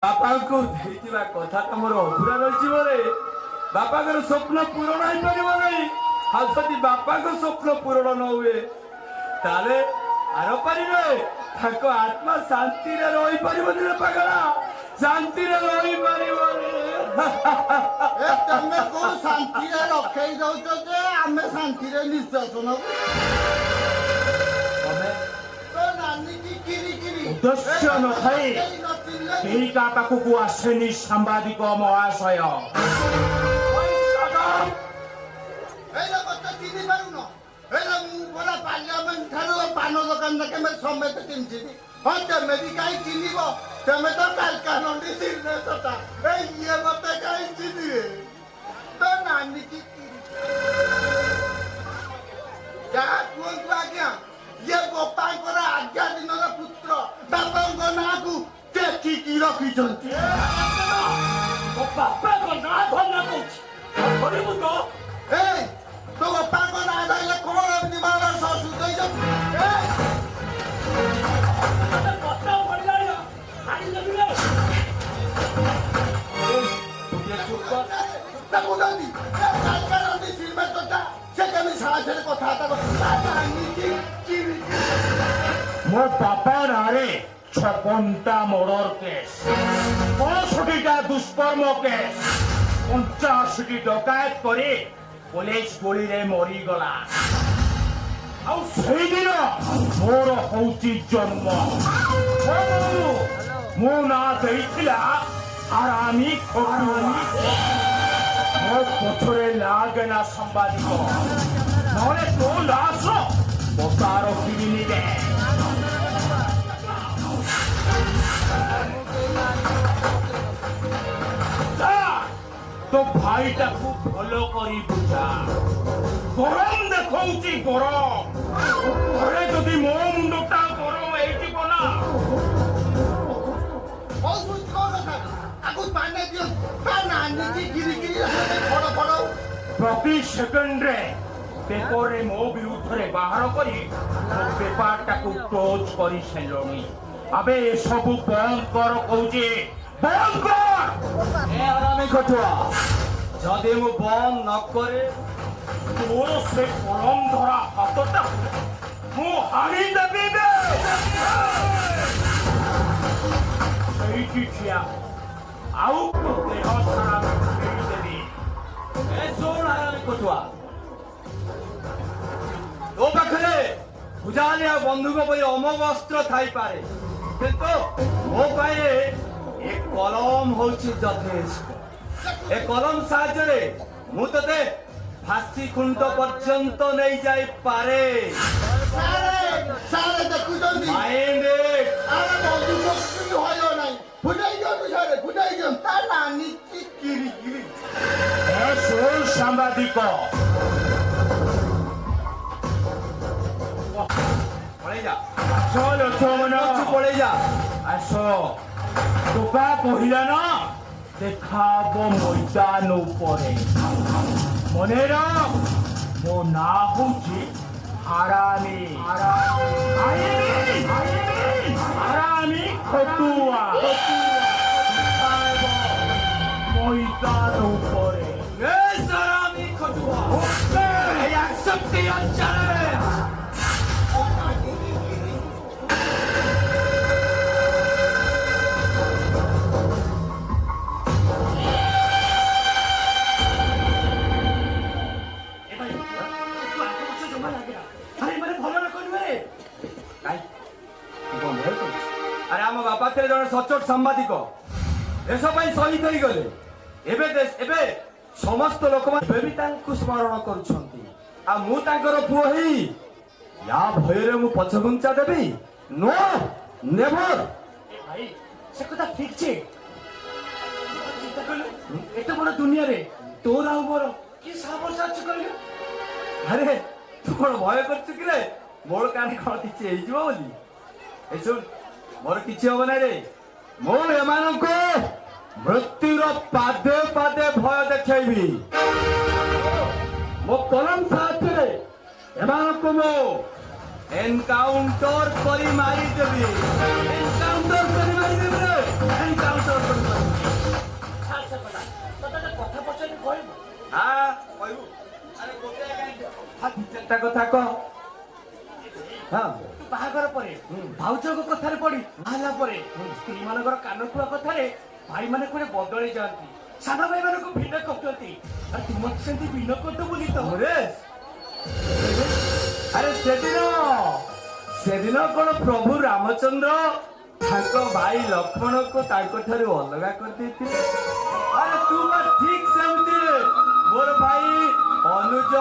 ବାପାଙ୍କୁ ଦେଇଥିବା କଥା ତମର ଅଧୁରା ରହିଛି ବୋଲେ ବାପାଙ୍କର ସ୍ୱପ୍ନ ପୂରଣ ହେଇପାରିବ ନାହିଁ। ଆଉ ଯଦି ବାପାଙ୍କ ସ୍ୱପ୍ନ ପୂରଣ ନ ହୁଏ ତାହେଲେ ଆର ପାରିବେ ତାଙ୍କ ଆତ୍ମା ଶାନ୍ତିରେ ରହିପାରିବନି ରେ ପାଗଳା, ଶାନ୍ତିରେ ରହିପାରିବନି। ତମେ କୋଉ ଶାନ୍ତିରେ ରଖେଇ ଦଉଛ ଯେ ଆମେ ଶାନ୍ତିରେ ନିଶ୍ୱାସ ନବୁ। ତୋ ନାନୀ କି କିରି କିରି ଉଦ୍ଦେଶ୍ୟ ନଥାଇ କେହି କାହା ପାଖକୁ ଆସେନି ସାମ୍ବାଦିକ ମହାଶୟ। ଚିହ୍ନି ପାରୁନ? ମୁଁ ପରା ପାର୍ଲାମେଣ୍ଟ ଠାରୁ ପାନ ଦୋକାନ କେବେ ସମେତ ଚିହ୍ନିଥିଲି। ହଁ ତେମେ ବି କାହିଁ ଚିହ୍ନିବ? ତେମେ ତ କାଲକାନଣ୍ଡି ସିଗ୍ନେଚରଟା। ଇଏ ମତେ କାହିଁ ଚିହ୍ନିବେ? ତୋ ନାନୀ କି ଯାହା କୁହନ୍ତୁ ଆଜ୍ଞା, ଇଏ ବାପାଙ୍କର ଆଜ୍ଞା ଦିନର ପୁତ୍ର। ବାପାଙ୍କ ନାଁକୁ ଟେକିକି ରଖିଛନ୍ତି। ବାପାଙ୍କ ନାଁ ଧନ୍ୟ କହୁଛି ତୋ ବାପାଙ୍କ ନାଁ ଧରିଲେ କଣ ଏମିତି ବାର ଶଶୁ ଦେଇଛନ୍ତି? ମୋ ବାପା ନାଁରେ 56ଟା ମର୍ଡର କେସ୍, 65ଟା ଦୁଷ୍କର୍ମ କେସ୍, 85ଟି ଡକାୟତ କରି ପୋଲିସ ଗୁଳିରେ ମରିଗଲା। ଆଉ ସେଇଦିନ ମୋର ହଉଛି ଜନ୍ମ। ମୋ ନାଁ ଦେଇଥିଲା ହାରାମି ଖଟୁଆ। ମୋ ପଛରେ ଲାଗେନା ସାମ୍ବାଦିକ, ନହେଲେ ତୋ ଲାଶ ବତା ରଖିବିନି ରେ। তো ভাইটাକୁ ଭଲ କରି ବୁଝା। ଗରମ ଦେଖଉଛି ଗରମ। ଘରେ ଯଦି ମୋ ମୁଣ୍ଡଟା ଗରମ ହେଇଯିବ ନା, ପ୍ରତି ସେକେଣ୍ଡରେ ପେପରରେ ମୋ ବିରୁଦ୍ଧରେ ବାହାର କରି ମୋ ପେପରଟାକୁ କ୍ଲୋଜ କରି ସାରିଲଣି। ଆବେ ଏସବୁ ବନ୍ଦ କର କହୁଛି, ବନ୍ଦ କର। ହାରାମି ଖଟୁଆ, ଯଦି ମୁଁ ବନ୍ଦ ନ କରେ ତୋର ସେ କଲମ ଧରା ହାତଟା ମୁଁ ହାଣି ଦେବି ବେ। ସେଇଠି ଠିଆ, ଆଉ ତୋ ଦେହ ସାରା ଦେଇଦେବି। ଶୁଣ ହାରାମି ଖଟୁଆ, ତୋ ପାଖରେ ଭୁଜାଲିଆ ବନ୍ଧୁକ ପରି ଅମୋଘ ଅସ୍ତ୍ର ଥାଇପାରେ, କିନ୍ତୁ ମୋ ପାଇଁ ଏ କଲମ ହଉଛି ଯଥେଷ୍ଟ। ଏ କଲମ ସାହାଯ୍ୟରେ ମୁଁ ତତେ ଫାଶୀ ଖୁଣ୍ଟ ପର୍ଯ୍ୟନ୍ତ ନେଇ ଯାଇପାରେ। ସାମ୍ବାଦିକ ପଳେଇ ଯା, চল ପଳେଇ ଯା। আস। ଟୋକା କହିଲା ନା ଦେଖାବ ମଇଦାନ ଉପରେ। ମନେ ରଖ, ମୋ ନାଁ ହଉଛି ହାରାମି। ହାରାମି ଖଟୁଆ। ମଇଦାନ ଉପରେ ହାରାମି ଖଟୁଆ এই 61 অঞ্চলে ଆରେ ଆମ ବାପା ଥିଲେ ଜଣେ ସଚ୍ଚୋଟ ସାମ୍ବାଦିକ, ଦେଶ ପାଇଁ ଶହୀଦ ହୋଇଗଲେ। ଏବେ ସମସ୍ତ ଲୋକମାନେ ଏବେ ବି ତାଙ୍କୁ ସ୍ମରଣ କରୁଛନ୍ତି। ଆଉ ମୁଁ ତାଙ୍କର ପୁଅ ହେଇ ୟା ଭୟରେ ମୁଁ ପଛଘୁଞ୍ଚା ଦେବି? No, never. ଭାଇ ସେ କଥା ଠିକ છે। ଏତେ ବଡ ଦୁନିଆରେ ତୋର ଆଉ ମୋର କି ସାହସ ଅଛି କହିଲୁ? ଆରେ ତୁ କଣ ଭୟ କରୁଛୁ କି ରେ? ମୋର କାନେ କଣ କିଛି ହେଇଯିବ ବୋଲି? ଏ ଶୁଣ, ମୋର କିଛି ହବ ନାହିଁ ରେ। ମୁଁ ଏମାନଙ୍କୁ ମୃତ୍ୟୁର ପାଦେ ପାଦେ ଭୟ ଦେଖେଇବି। ମୋ କଲମ ସାହାଯ୍ୟରେ ଏମାନଙ୍କୁ ମୁଁ ଏନକାଉଣ୍ଟର କରି ମାରିଦେବି। ଏନକାଉଣ୍ଟର କରି ମାରିଦେବି ରେ, ଏନକାଉଣ୍ଟର କରି ହଁ ତୁ ବାହାଘର ପରେ ଭାଉଜଙ୍କ କଥାରେ ପଡି ବାହାରିଲା ପରେ ସ୍ତ୍ରୀ ମାନଙ୍କର କାନ ଖୁଆ କଥାରେ ଭାଇ ମାନେ କୁଆଡେ ବଦଳି ଯାଆନ୍ତି, ସାନ ଭାଇ ମାନଙ୍କୁ ଭିନ୍ନ କରୁଛନ୍ତି। ଆଉ ତୁ ମତେ ସେମିତି ଭିନ୍ନ କରିଦେବୁନି ତ? ଅମରେଶ, ଆରେ ସେଦିନ କଣ ପ୍ରଭୁ ରାମଚନ୍ଦ୍ର ତାଙ୍କ ଭାଇ ଲକ୍ଷ୍ମଣକୁ ତାଙ୍କ ଠାରୁ ଅଲଗା କରିଦେଇଥିଲେ? ଆରେ ତୁ ଠିକ ସେମିତି ମୋର ଭାଇ ଅନୁଜ